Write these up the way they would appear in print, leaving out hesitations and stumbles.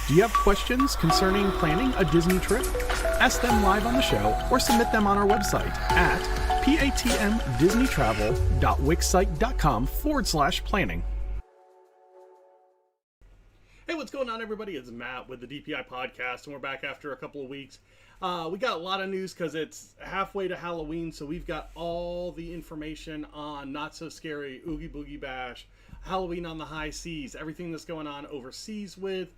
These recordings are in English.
Do you have questions concerning planning a Disney trip? Ask them live on the show or submit them on our website at patmdisneytravel.wixsite.com/planning. Hey, what's going on, everybody? It's Matt with the DPI podcast, and we're back after a couple of weeks. We got a lot of news because it's halfway to Halloween, so we've got all the information on Not So Scary, Oogie Boogie Bash, Halloween on the High Seas, everything that's going on overseas with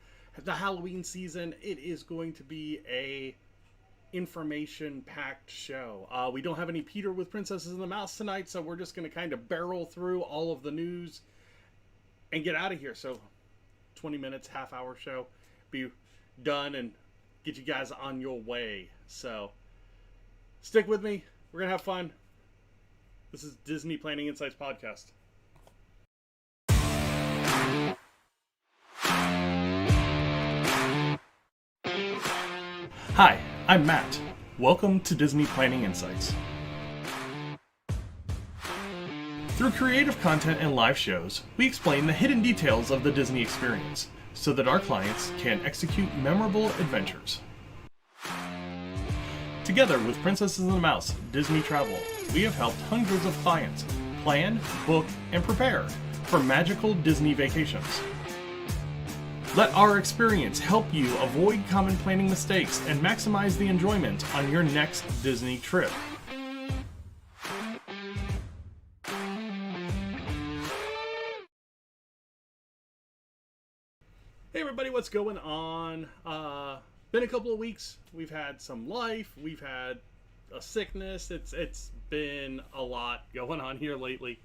the Halloween season. It is going to be a information-packed show. We don't have any Peter with Princesses and the Mouse tonight, so we're just going to kind of barrel through all of the news and get out of here. So 20 minutes, half-hour show, be done and get you guys on your way. So stick with me. We're going to have fun. This is Disney Planning Insights Podcast. Hi, I'm Matt. Welcome to Disney Planning Insights. Through creative content and live shows, we explain the hidden details of the Disney experience so that our clients can execute memorable adventures. Together with Princesses and the Mouse Disney Travel, we have helped hundreds of clients plan, book, and prepare for magical Disney vacations. Let our experience help you avoid common planning mistakes and maximize the enjoyment on your next Disney trip. Hey everybody, what's going on? Been a couple of weeks. We've had some life. We've had a sickness. It's been a lot going on here lately.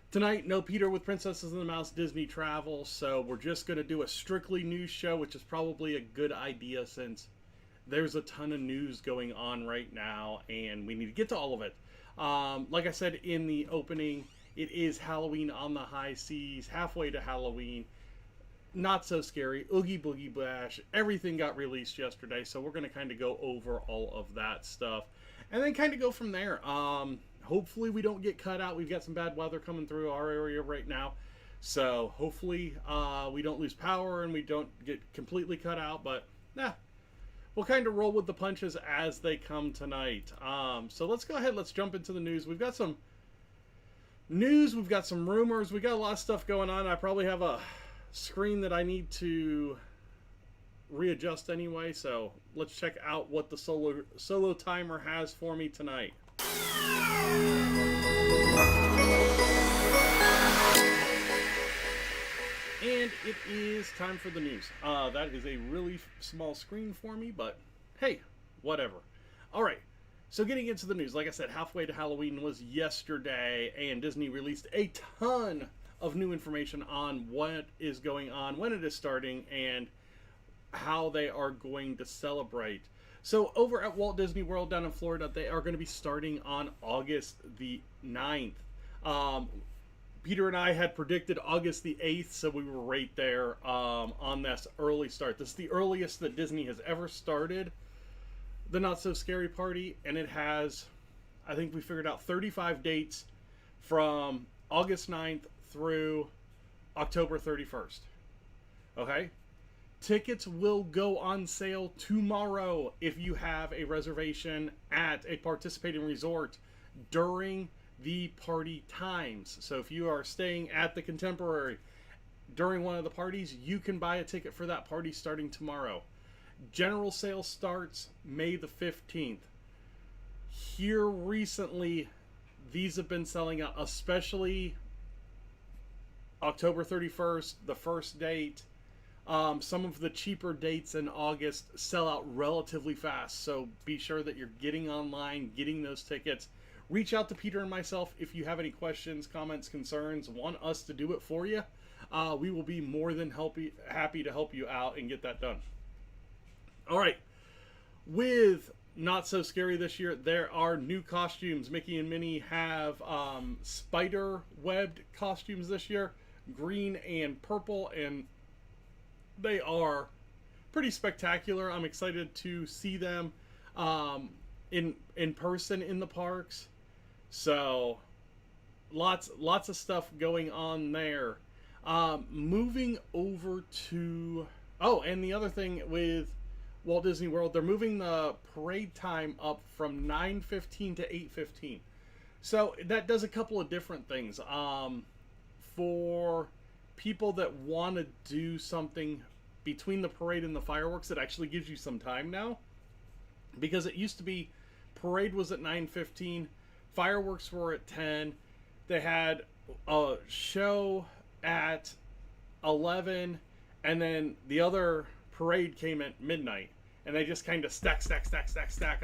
Tonight, no Peter with Princesses and the Mouse Disney Travel, so we're just going to do a strictly news show, which is probably a good idea since there's a ton of news going on right now, and we need to get to all of it. Like I said in the opening, it is Halloween on the High Seas, halfway to Halloween. Not So Scary, Oogie Boogie Bash, everything got released yesterday, so we're going to kind of go over all of that stuff, and then kind of go from there. Hopefully we don't get cut out. We've got some bad weather coming through our area right now. So hopefully we don't lose power and we don't get completely cut out. But we'll kind of roll with the punches as they come tonight. So let's go ahead. Let's jump into the news. We've got some news. We've got some rumors. We got a lot of stuff going on. I probably have a screen that I need to readjust anyway. So let's check out what the solo timer has for me tonight. And it is time for the news. That is a really small screen for me, but hey, whatever. Alright, so getting into the news, like I said, halfway to Halloween was yesterday, and Disney released a ton of new information on what is going on, when it is starting, and how they are going to celebrate. So over at Walt Disney World down in Florida, they are going to be starting on August the 9th. Peter and I had predicted August the 8th, so we were right there on this early start. This is the earliest that Disney has ever started the Not So Scary Party, and it has, I think we figured out 35 dates from August 9th through October 31st. Okay? Tickets will go on sale tomorrow if you have a reservation at a participating resort during the party times. So if you are staying at the Contemporary during one of the parties, you can buy a ticket for that party starting tomorrow. General sale starts May the 15th. Here recently, these have been selling out, especially October 31st, the first date. Some of the cheaper dates in August sell out relatively fast, so be sure that you're getting online, getting those tickets. Reach out to Peter and myself if you have any questions, comments, concerns, want us to do it for you. We will be more than happy to help you out and get that done. All right, with Not So Scary this year, there are new costumes. Mickey and Minnie have spider-webbed costumes this year, green and purple, and they are pretty spectacular. I'm excited to see them in person in the parks. So lots of stuff going on there. Moving over to Oh, and the other thing with Walt Disney World, they're moving the parade time up from 9:15 to 8:15. So that does a couple of different things. For people that want to do something between the parade and the fireworks, it actually gives you some time now, because it used to be parade was at 9:15, fireworks were at 10. They had a show at 11, and then the other parade came at midnight, and they just kind of stack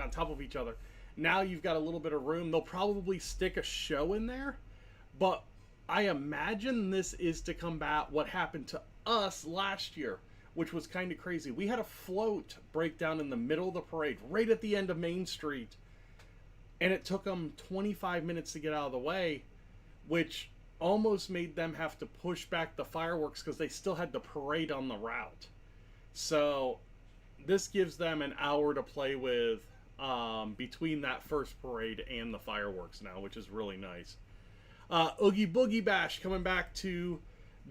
on top of each other. Now you've got a little bit of room. They'll probably stick a show in there, but I imagine this is to combat what happened to us last year, which was kind of crazy. We had a float break down in the middle of the parade, right at the end of Main Street, and it took them 25 minutes to get out of the way, which almost made them have to push back the fireworks because they still had the parade on the route. So this gives them an hour to play with between that first parade and the fireworks now, which is really nice. Oogie Boogie Bash coming back to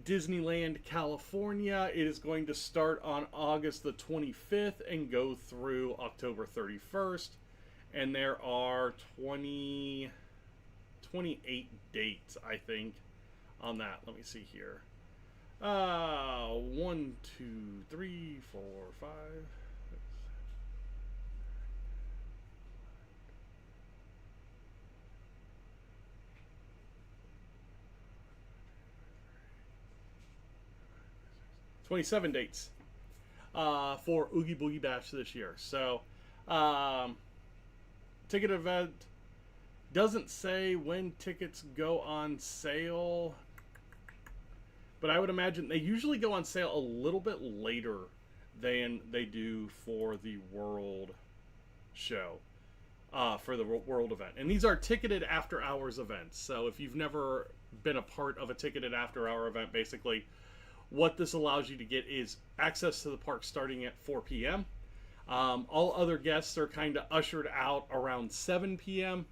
Disneyland, California. It is going to start on August the 25th and go through October 31st. And there are 28 dates, I think, on that. Let me see here. 1, 2, 3, 4, 5. 27 dates for Oogie Boogie Bash this year. So, ticket event doesn't say when tickets go on sale, but I would imagine they usually go on sale a little bit later than they do for the World show, for the World event. And these are ticketed after hours events. So if you've never been a part of a ticketed after hour event, basically what this allows you to get is access to the park starting at 4 p.m. All other guests are kind of ushered out around 7 p.m.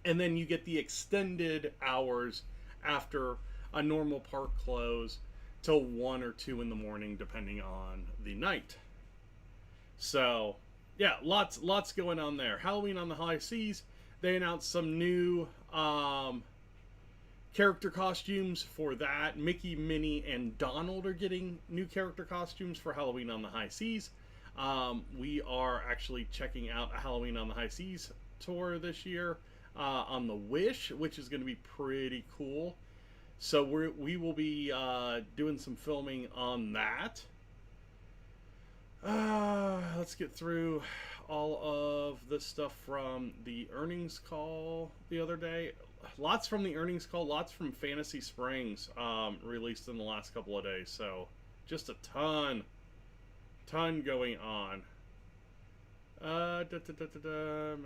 And then you get the extended hours after a normal park close till 1 or 2 in the morning, depending on the night. So, yeah, lots going on there. Halloween on the High Seas, they announced some new character costumes for that. Mickey, Minnie, and Donald are getting new character costumes for Halloween on the High Seas. We are actually checking out a Halloween on the High Seas tour this year on the Wish, which is going to be pretty cool. So we will be doing some filming on that. Let's get through all of the stuff from the earnings call the other day. Lots from the earnings call, lots from Fantasy Springs released in the last couple of days. So just a ton going on. May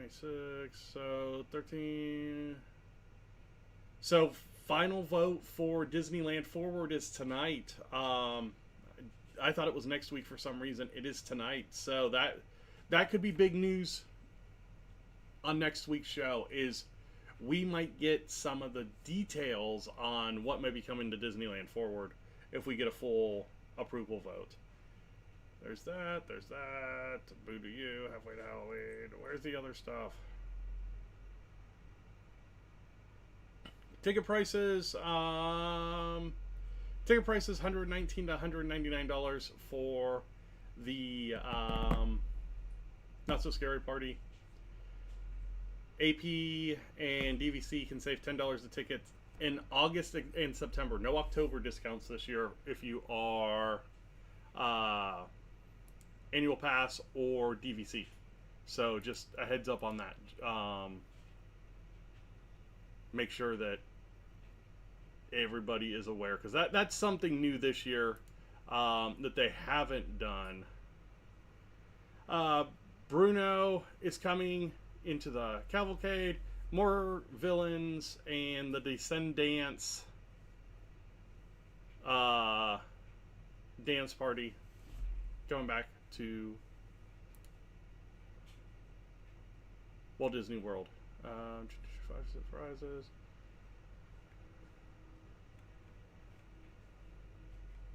6, so 13. So final vote for Disneyland Forward is tonight. I thought it was next week for some reason. It is tonight. So that could be big news on next week's show, is we might get some of the details on what may be coming to Disneyland Forward if we get a full approval vote. There's that. Boo to you. Halfway to Halloween. Where's the other stuff? Ticket prices. Ticket prices $119 to $199 for the Not So Scary Party. AP and DVC can save $10 a ticket in August and September. No October discounts this year if you are annual pass or DVC. So just a heads up on that. Make sure that everybody is aware, because that's something new this year that they haven't done. Bruno is coming into the cavalcade. More villains and the Descendants dance party going back to Walt Disney World. 5 surprises.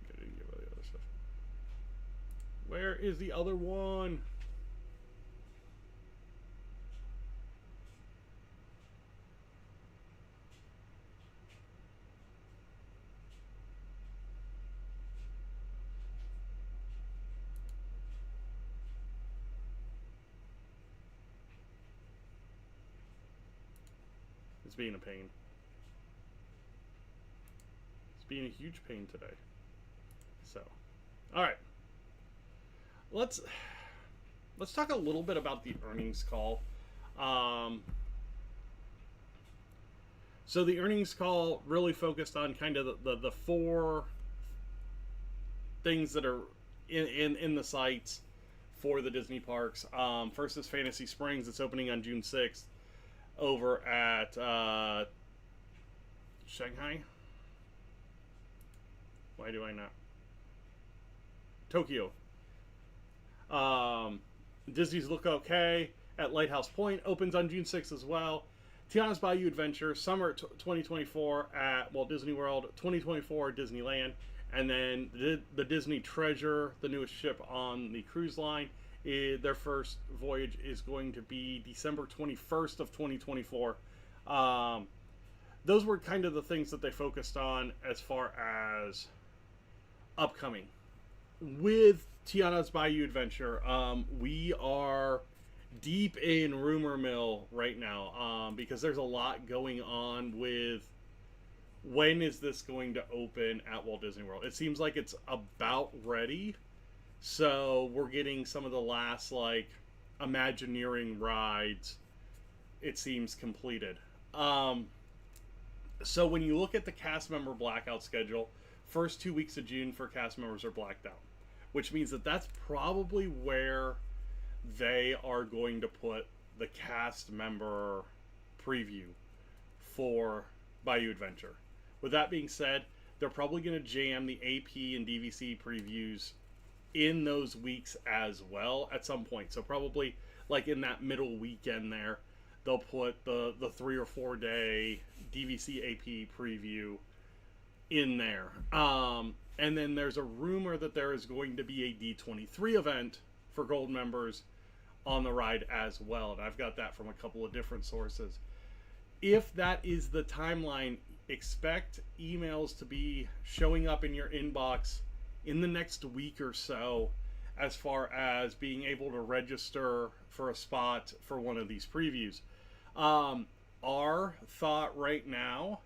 I didn't give all the other stuff. Where is the other one? It's being a pain. It's being a huge pain today. So, all right. Let's talk a little bit about the earnings call. So the earnings call really focused on kind of the four things that are in the sites for the Disney parks. First is Fantasy Springs. It's opening on June 6th over at Shanghai. Why do I not? Tokyo. Disney's Look Okay at Lighthouse Point opens on June 6th as well. Tiana's Bayou Adventure, Summer 2024 at Walt Disney World, 2024 Disneyland, and then the Disney Treasure, the newest ship on the cruise line, their first voyage is going to be December 21st of 2024. Those were kind of the things that they focused on as far as upcoming. With Tiana's Bayou Adventure, we are deep in rumor mill right now, because there's a lot going on with when is this going to open at Walt Disney World. It seems like it's about ready, so we're getting some of the last like Imagineering rides, it seems, completed. So when you look at the cast member blackout schedule, first 2 weeks of June for cast members are blacked out, which means that that's probably where they are going to put the cast member preview for Bayou Adventure. With that being said, they're probably going to jam the AP and DVC previews in those weeks as well at some point. So probably like in that middle weekend there, they'll put the 3 or 4 day DVC AP preview in there. And then there's a rumor that there is going to be a D23 event for gold members on the ride as well. And I've got that from a couple of different sources. If that is the timeline, expect emails to be showing up in your inbox in the next week or so as far as being able to register for a spot for one of these previews. Our thought right now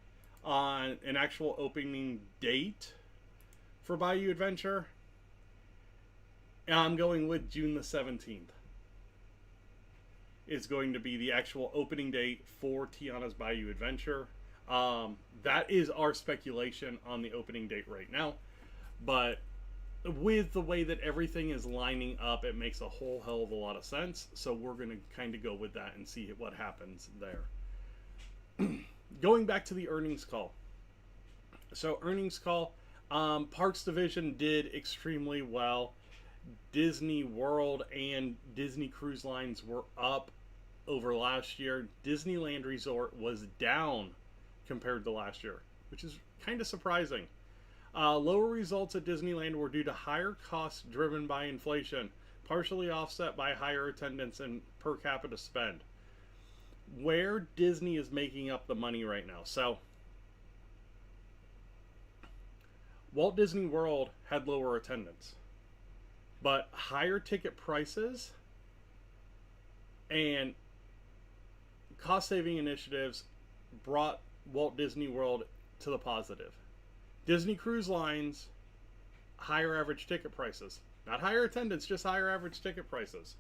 on an actual opening date for Bayou Adventure, I'm going with June the 17th. Is going to be the actual opening date for Tiana's Bayou Adventure. That is our speculation on the opening date right now. But with the way that everything is lining up, it makes a whole hell of a lot of sense. So we're going to kind of go with that and see what happens there. Going back to the earnings call. So earnings call, Parks Division did extremely well. Disney World and Disney Cruise Lines were up over last year. Disneyland Resort was down compared to last year, which is kind of surprising. Lower results at Disneyland were due to higher costs driven by inflation, partially offset by higher attendance and per capita spend. Where Disney is making up the money right now. So, Walt Disney World had lower attendance, but higher ticket prices and cost-saving initiatives brought Walt Disney World to the positive. Disney Cruise Lines, higher average ticket prices. Not higher attendance, just higher average ticket prices.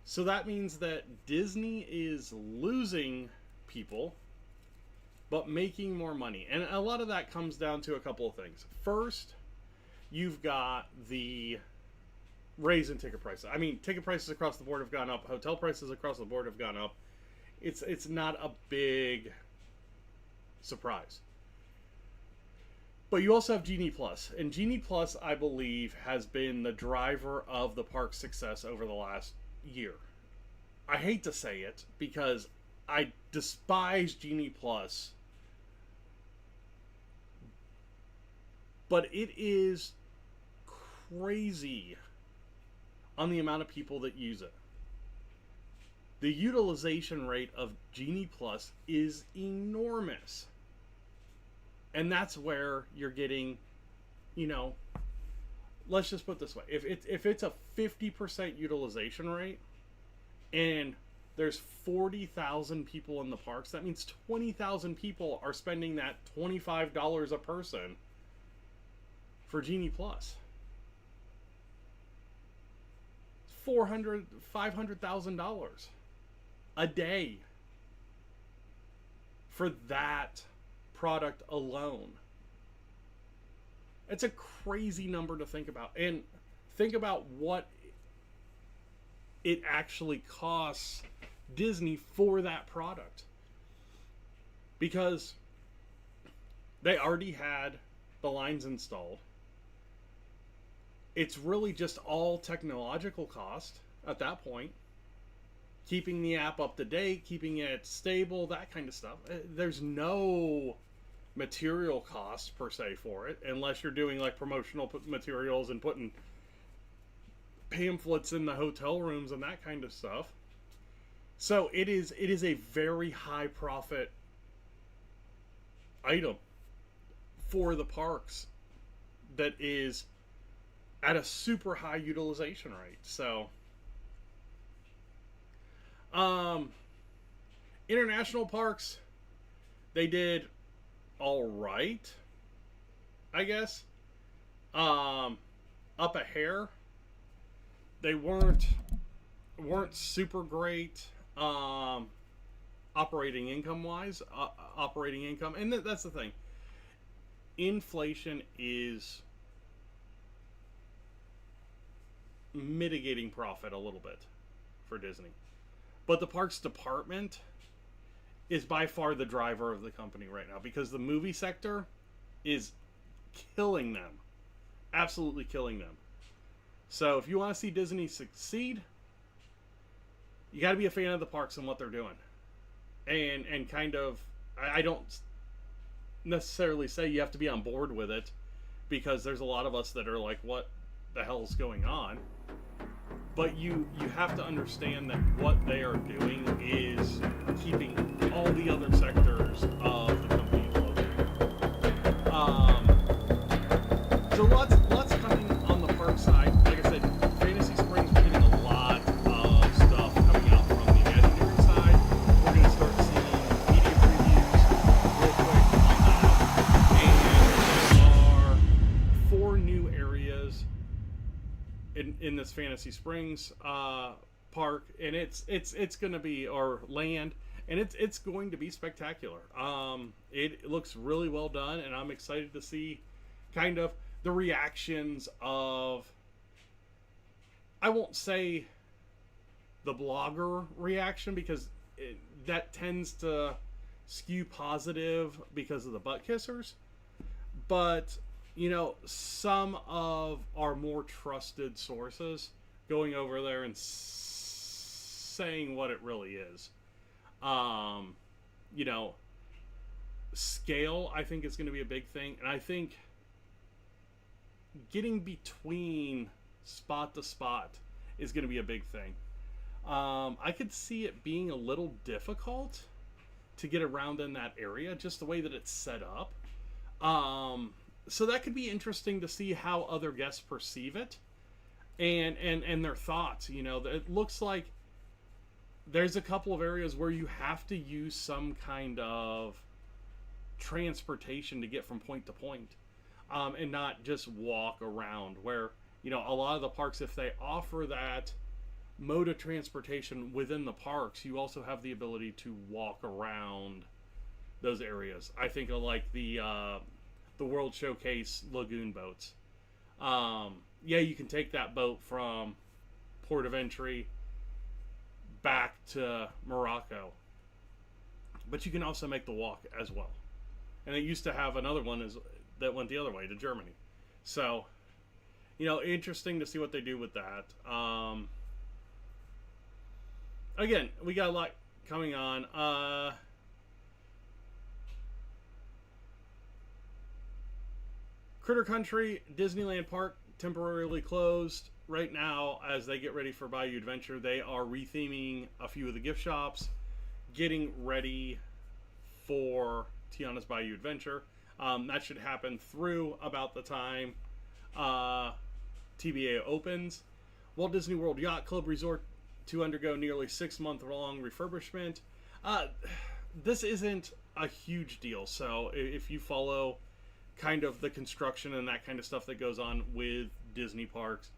So that means that Disney is losing people, but making more money. And a lot of that comes down to a couple of things. First, you've got the raise in ticket prices. I mean, ticket prices across the board have gone up. Hotel prices across the board have gone up. It's not a big surprise. But you also have Genie Plus. And Genie Plus, I believe, has been the driver of the park's success over the last year. I hate to say it because I despise Genie Plus. But it is crazy on the amount of people that use it. The utilization rate of Genie Plus is enormous. And that's where you're getting, you know, let's just put it this way. If it's a 50% utilization rate and there's 40,000 people in the parks, that means 20,000 people are spending that $25 a person for Genie Plus. $500,000 a day for that product alone. It's a crazy number to think about. And think about what it actually costs Disney for that product. Because they already had the lines installed. It's really just all technological cost at that point. Keeping the app up to date, keeping it stable, that kind of stuff. There's no material cost per se for it, unless you're doing like promotional materials and putting pamphlets in the hotel rooms and that kind of stuff. So it is a very high profit item for the parks that is at a super high utilization rate. So international parks, they did all right, I guess. Up a hair. They weren't super great operating income wise. And that's the thing. Inflation is mitigating profit a little bit for Disney. But the parks department is by far the driver of the company right now, because the movie sector is killing them. Absolutely killing them. So if you want to see Disney succeed, you got to be a fan of the parks and what they're doing. And kind of, I don't necessarily say you have to be on board with it, because there's a lot of us that are like, what the hell's going on? But you have to understand that what they are doing is keeping all the other sectors of the company afloat. So lots coming on the park side. Like I said, Fantasy Springs, we're getting a lot of stuff coming out from the Imagineering side. We're going to start seeing media previews real quick on that. And there are 4 new areas in this Fantasy Springs park, and it's going to be, or land, and it's going to be spectacular. It looks really well done, and I'm excited to see kind of the reactions of, I won't say the blogger reaction, because that tends to skew positive because of the butt kissers, but you know, some of our more trusted sources going over there and saying what it really is. You know, scale, I think, is going to be a big thing. And I think getting between spot to spot is going to be a big thing. I could see it being a little difficult to get around in that area, just the way that it's set up. So that could be interesting to see how other guests perceive it and their thoughts. You know, it looks like there's a couple of areas where you have to use some kind of transportation to get from point to point, and not just walk around, where, you know, a lot of the parks, if they offer that mode of transportation within the parks, you also have the ability to walk around those areas. I think of like the World Showcase lagoon boats. Yeah, you can take that boat from port of entry back to Morocco, but you can also make the walk as well. And it used to have another one that went the other way to Germany. So, you know, interesting to see what they do with that. Again, we got a lot coming on. Critter Country Disneyland Park temporarily closed. right now, as they get ready for Bayou Adventure, they are retheming a few of the gift shops, getting ready for Tiana's Bayou Adventure. That should happen through about the time TBA opens. Walt Disney World Yacht Club Resort to undergo nearly 6-month-long refurbishment. This isn't a huge deal, so if you follow kind of the construction and that kind of stuff that goes on with Disney parks,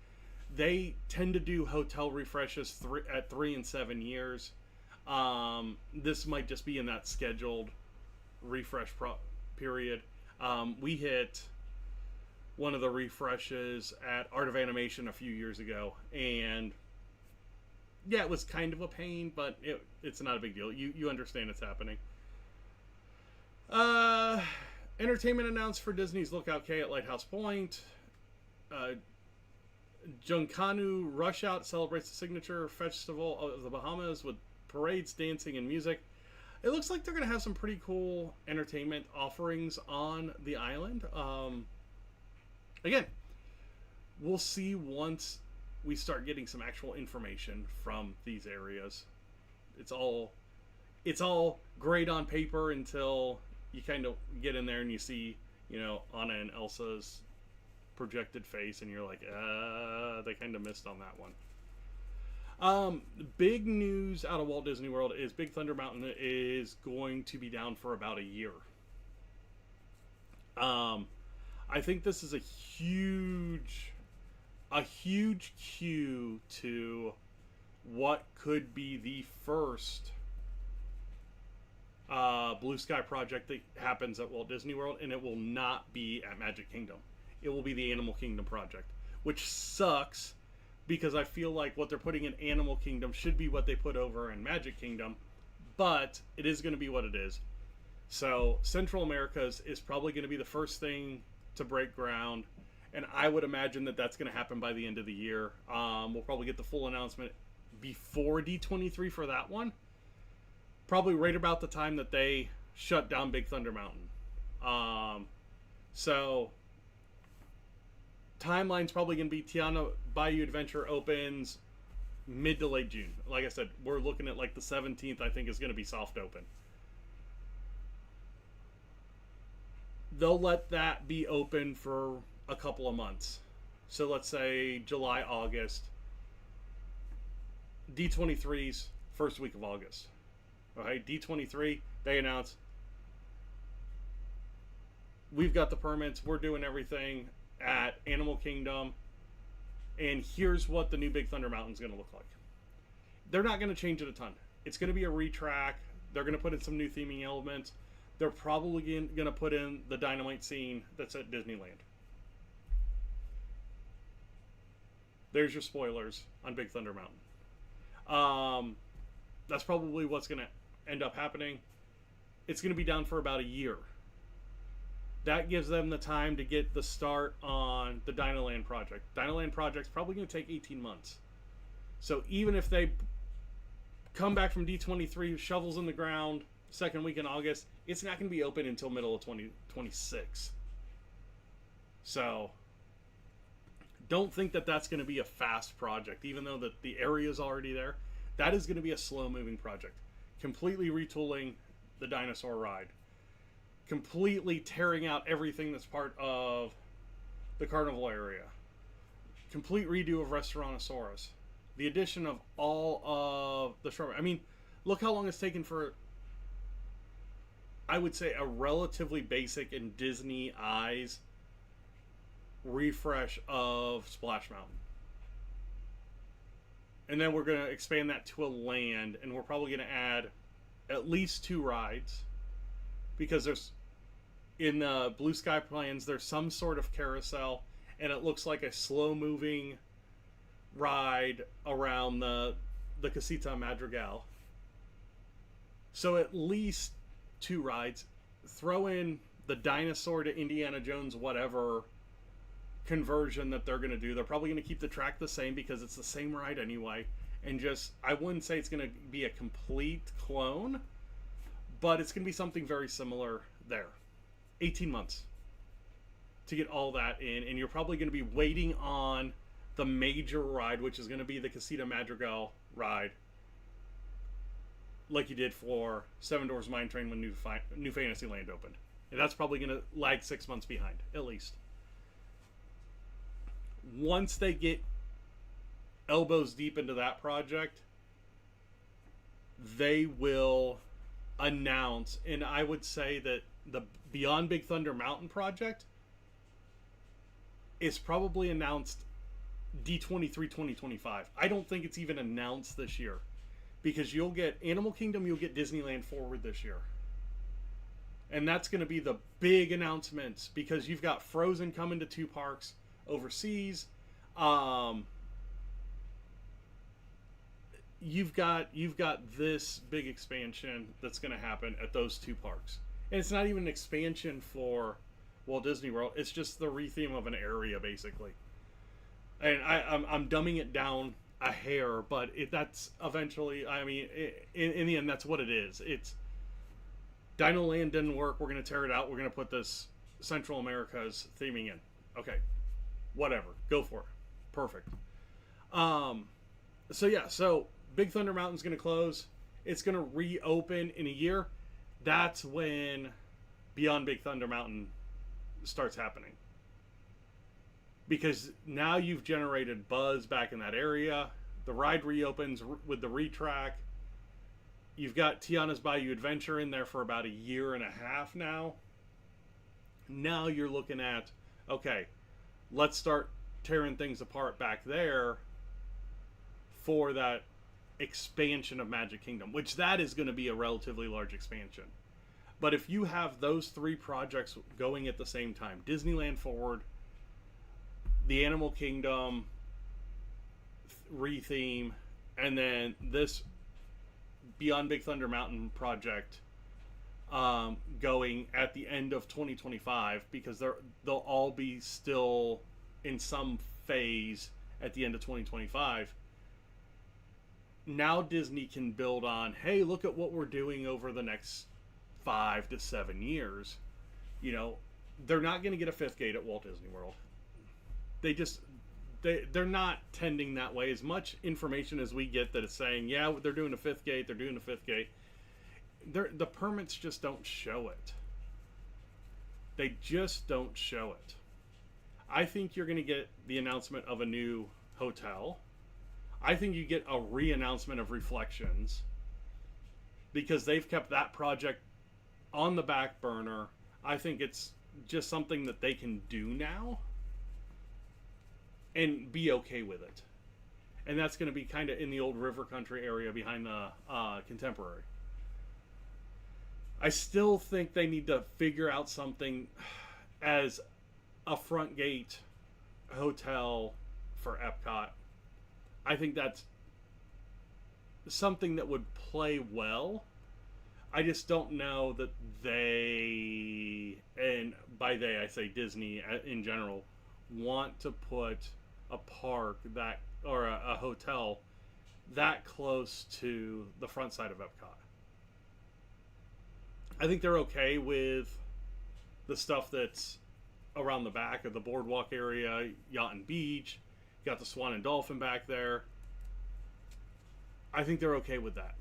they tend to do hotel refreshes at 3 and 7 years. This might just be in that scheduled refresh period. We hit one of the refreshes at Art of Animation a few years ago, and yeah, it was kind of a pain, but it's not a big deal. You understand it's happening. Entertainment announced for Disney's Lookout Cay at Lighthouse Point. Junkanu Rush Out celebrates the signature festival of the Bahamas with parades, dancing, and music. It looks like they're going to have some pretty cool entertainment offerings on the island. Again, we'll see once we start getting some actual information from these areas. It's all great on paper until you kind of get in there and you see, Anna and Elsa's projected face, and you're like, they kind of missed on that one. Big news out of Walt Disney World is Big Thunder Mountain is going to be down for about a year. I think this is a huge cue to what could be the first Blue Sky project that happens at Walt Disney World, and it will not be at Magic Kingdom. It will be the Animal Kingdom project, which sucks because I feel like what they're putting in Animal Kingdom should be what they put over in Magic Kingdom, but it is going to be what it is. So Central Americas is probably going to be the first thing to break ground, and I would imagine that that's going to happen by the end of the year. We'll probably get the full announcement before D23 for that one, probably right about the time that they shut down Big Thunder Mountain. So timeline's probably going to be Tiana Bayou Adventure opens mid to late June. Like I said, we're looking at like the 17th, I think, is going to be soft open. They'll let that be open for a couple of months. So let's say July, August. D23's first week of August. Okay, D23, they announce, we've got the permits, we're doing everything at Animal Kingdom, and here's what the new Big Thunder Mountain's going to look like. They're not going to change it a ton. It's going to be a retrack. They're going to put in some new theming elements. They're probably going to put in the Dynamite scene that's at Disneyland. There's your spoilers on Big Thunder Mountain. That's probably what's going to end up happening. It's going to be down for about a year. That gives them the time to get the start on the Dinoland project. Dinoland project's probably going to take 18 months. So even if they come back from D23, shovels in the ground, second week in August, it's not going to be open until middle of 2026. So don't think that that's going to be a fast project, even though the area is already there. That is going to be a slow-moving project. Completely retooling the dinosaur ride. Completely tearing out everything that's part of the carnival area. Complete redo of Restaurantosaurus. The addition of all of the short. I mean, look how long it's taken for, I would say, a relatively basic in Disney eyes refresh of Splash Mountain. And then we're going to expand that to a land, and we're probably going to add at least 2 rides, because there's, in the Blue Sky plans, there's some sort of carousel, and it looks like a slow-moving ride around the Casita Madrigal. So at least 2 rides. Throw in the dinosaur to Indiana Jones whatever conversion that they're going to do. They're probably going to keep the track the same because it's the same ride anyway. And just, I wouldn't say it's going to be a complete clone, but it's going to be something very similar there. 18 months to get all that in, and you're probably going to be waiting on the major ride, which is going to be the Casita Madrigal ride, like you did for Seven Doors Mine Train when New Fantasyland opened. And that's probably going to lag 6 months behind, at least. Once they get elbows deep into that project, they will announce, and I would say that the Beyond Big Thunder Mountain project is probably announced D23 2025. I don't think it's even announced this year, because you'll get Animal Kingdom, you'll get Disneyland Forward this year. And that's going to be the big announcements, because you've got Frozen coming to 2 parks overseas. You've got this big expansion that's going to happen at those 2 parks. And it's not even an expansion for Walt Disney World. It's just the retheme of an area, basically. And I'm dumbing it down a hair, but that's eventually, I mean, in the end, that's what it is. It's Dino Land didn't work. We're going to tear it out. We're going to put this Central America's theming in. Okay. Whatever. Go for it. Perfect. So Big Thunder Mountain's going to close. It's going to reopen in a year. That's when Beyond Big Thunder Mountain starts happening. Because now you've generated buzz back in that area. The ride reopens with the retrack. You've got Tiana's Bayou Adventure in there for about a year and a half now. Now you're looking at, okay, let's start tearing things apart back there for that expansion of Magic Kingdom, which that is going to be a relatively large expansion. But if you have those 3 projects going at the same time, Disneyland Forward, the Animal Kingdom retheme, and then this Beyond Big Thunder Mountain project going at the end of 2025, because they'll all be still in some phase at the end of 2025. Now Disney can build on, hey, look at what we're doing over the next 5 to 7 years. You know, they're not going to get a 5th gate at Walt Disney World. They're not tending that way. As much information as we get that is saying, yeah, they're doing a 5th gate, they're doing a 5th gate, the permits just don't show it. They just don't show it. I think you're going to get the announcement of a new hotel. I think you get a re-announcement of Reflections, because they've kept that project on the back burner. I think it's just something that they can do now and be okay with it. And that's going to be kind of in the old river country area behind the Contemporary. I still think they need to figure out something as a front gate hotel for Epcot. I think that's something that would play well. I just don't know that they, and by they I say Disney in general, want to put a park that, or a hotel that close to the front side of Epcot. I think they're okay with the stuff that's around the back of the boardwalk area, Yacht and Beach. You got the Swan and Dolphin back there. I think they're okay with that.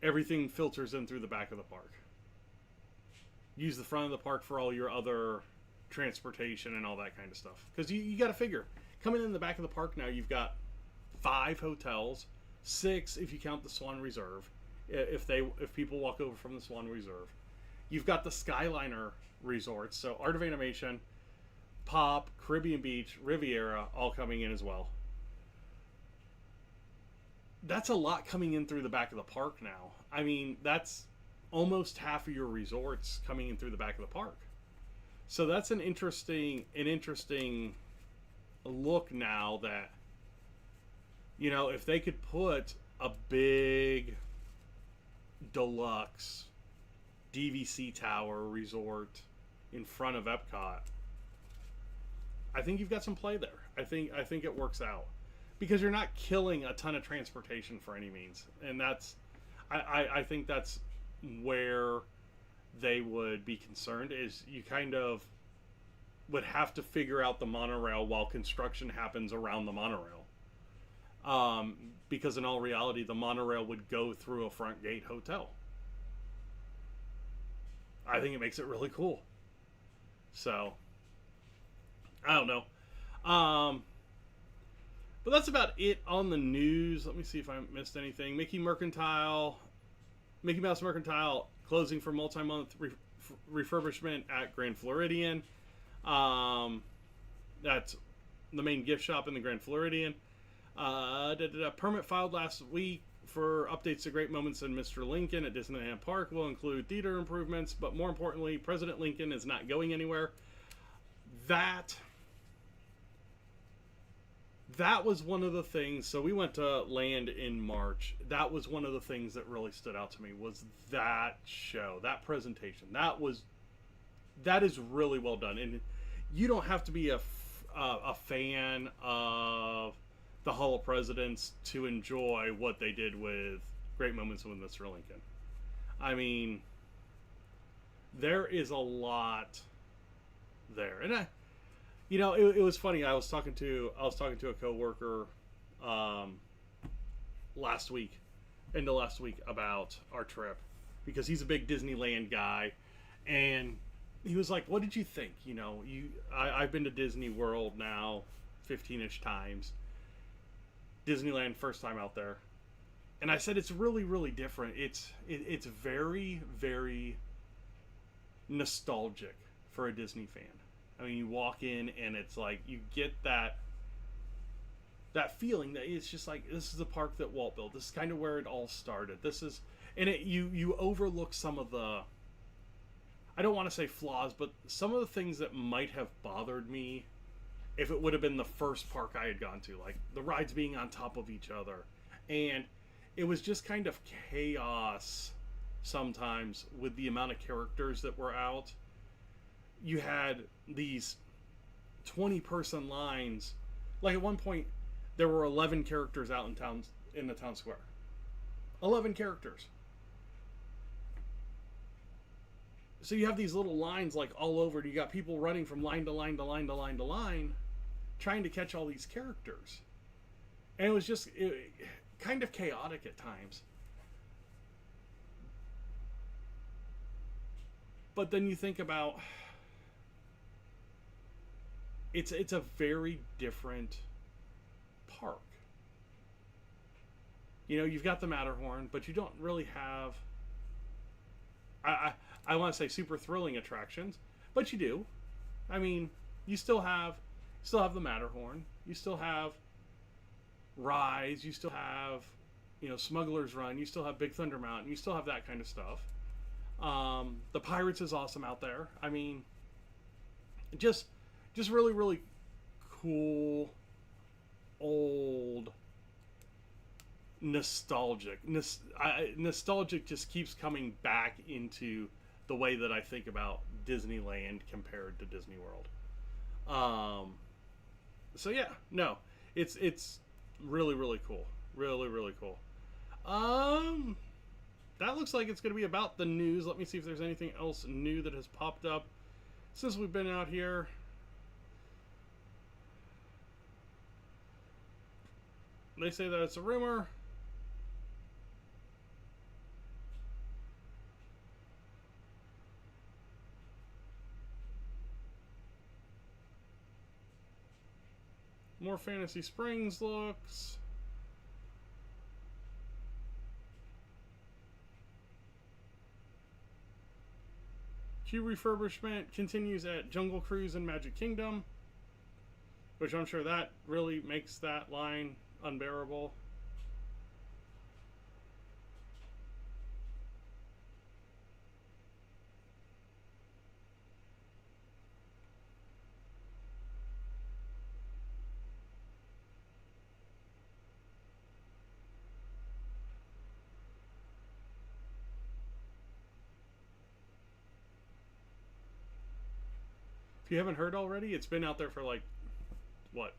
Everything filters in through the back of the park. Use the front of the park for all your other transportation and all that kind of stuff. Because you got to figure, coming in the back of the park now, you've got 5 hotels, 6 if you count the Swan Reserve. If people walk over from the Swan Reserve, you've got the Skyliner resorts, so Art of Animation, Pop, Caribbean Beach, Riviera, all coming in as well. That's a lot coming in through the back of the park now. I mean, that's almost half of your resorts coming in through the back of the park. So that's an interesting look now that, you know, if they could put a big deluxe DVC Tower resort in front of Epcot, I think you've got some play there. I think it works out, because you're not killing a ton of transportation for any means, and that's I think that's where they would be concerned, is you kind of would have to figure out the monorail while construction happens around the monorail. Because in all reality, the monorail would go through a front gate hotel. I think it makes it really cool. So, I don't know. But that's about it on the news. Let me see if I missed anything. Mickey Mouse Mercantile closing for multi-month refurbishment at Grand Floridian. That's the main gift shop in the Grand Floridian. Permit filed last week for updates to Great Moments in Mr. Lincoln at Disneyland Park will include theater improvements, but more importantly, President Lincoln is not going anywhere. That was one of the things. So we went to Land in March. That was one of the things that really stood out to me, was that show, that presentation. That is really well done. And you don't have to be a fan of the Hall of Presidents to enjoy what they did with Great Moments with Mr. Lincoln. I mean, there is a lot there. And it was funny. I was talking to a coworker last week about our trip, because he's a big Disneyland guy, and he was like, "What did you think? I've been to Disney World now 15-ish times. Disneyland first time out there." And I said, it's really, really different. It's very, very nostalgic for a Disney fan. I mean, you walk in and it's like, you get that feeling that it's just like, this is the park that Walt built. This is kind of where it all started. You overlook some of the, I don't want to say flaws, but some of the things that might have bothered me if it would have been the first park I had gone to, like the rides being on top of each other. And it was just kind of chaos sometimes with the amount of characters that were out. You had these 20-person lines. Like at one point, there were 11 characters out in the town square. 11 characters. So you have these little lines like all over. You got people running from line to line to line to line to line, trying to catch all these characters. And it was just kind of chaotic at times. But then you think about, it's a very different park. You've got the Matterhorn, but you don't really have, I want to say super thrilling attractions, but you do. I mean, you still have the Matterhorn. You still have rides. You still have, Smuggler's Run. You still have Big Thunder Mountain. You still have that kind of stuff. The Pirates is awesome out there. I mean, just really, really cool, old, nostalgic. Nostalgic just keeps coming back into the way that I think about Disneyland compared to Disney World. So yeah, no, it's really, really cool. Really, really cool. That looks like it's going to be about the news. Let me see if there's anything else new that has popped up since we've been out here. They say that it's a rumor. More Fantasy Springs looks. Queue refurbishment continues at Jungle Cruise and Magic Kingdom, which I'm sure that really makes that line unbearable. If you haven't heard already, it's been out there for like, what?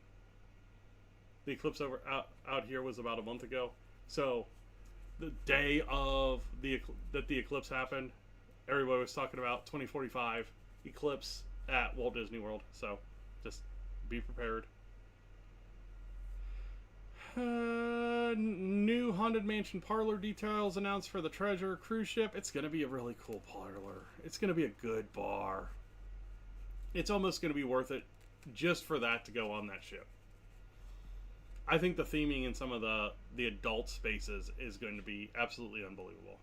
The eclipse out here was about a month ago. So the day that the eclipse happened, everybody was talking about 2045 eclipse at Walt Disney World. So just be prepared. New Haunted Mansion parlor details announced for the Treasure cruise ship. It's going to be a really cool parlor. It's going to be a good bar. It's almost going to be worth it just for that to go on that ship. I think the theming in some of the adult spaces is going to be absolutely unbelievable.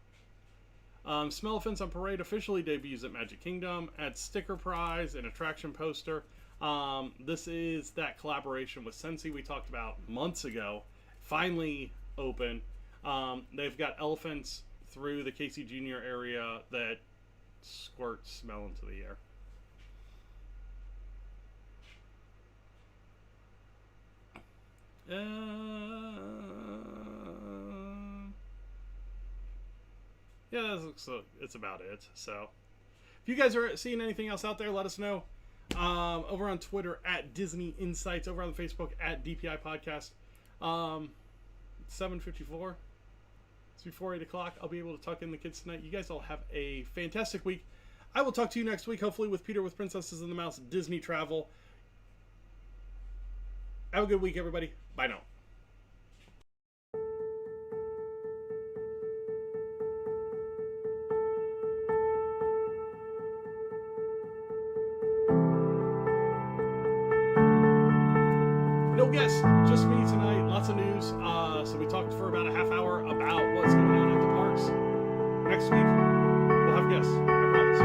Smellfins on Parade officially debuts at Magic Kingdom. Adds sticker prize and attraction poster. This is that collaboration with Scentsy we talked about months ago. Finally open. They've got elephants through the Casey Jr. area that squirt smell into the air. Yeah, that looks, it's about it. So, if you guys are seeing anything else out there, let us know. Over on Twitter at Disney Insights, over on Facebook at DPI Podcast. 7:54. It's before 8 o'clock. I'll be able to tuck in the kids tonight. You guys all have a fantastic week. I will talk to you next week, hopefully with Peter with Princesses and the Mouse Disney Travel. Have a good week, everybody. Bye now. No guests, just me tonight. Lots of news. So we talked for about a half hour about what's going on at the parks. Next week, we'll have guests. I promise.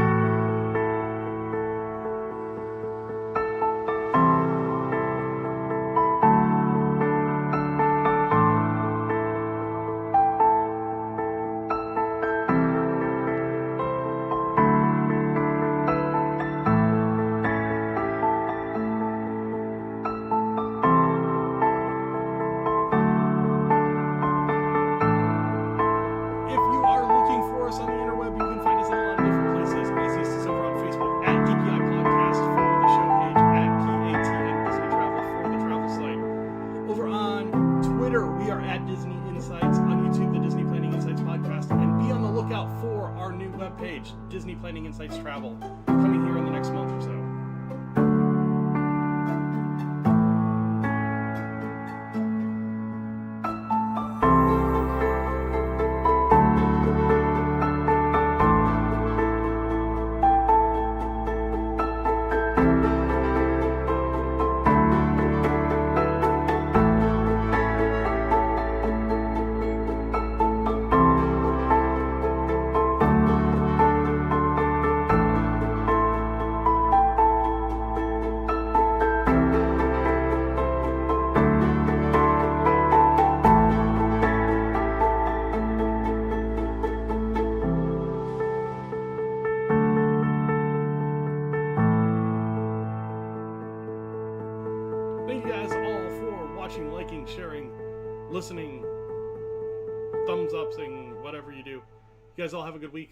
Disney Planning Insights Travel, coming here in the next month or so. Sharing, listening, thumbs up, whatever you do. You guys all have a good week.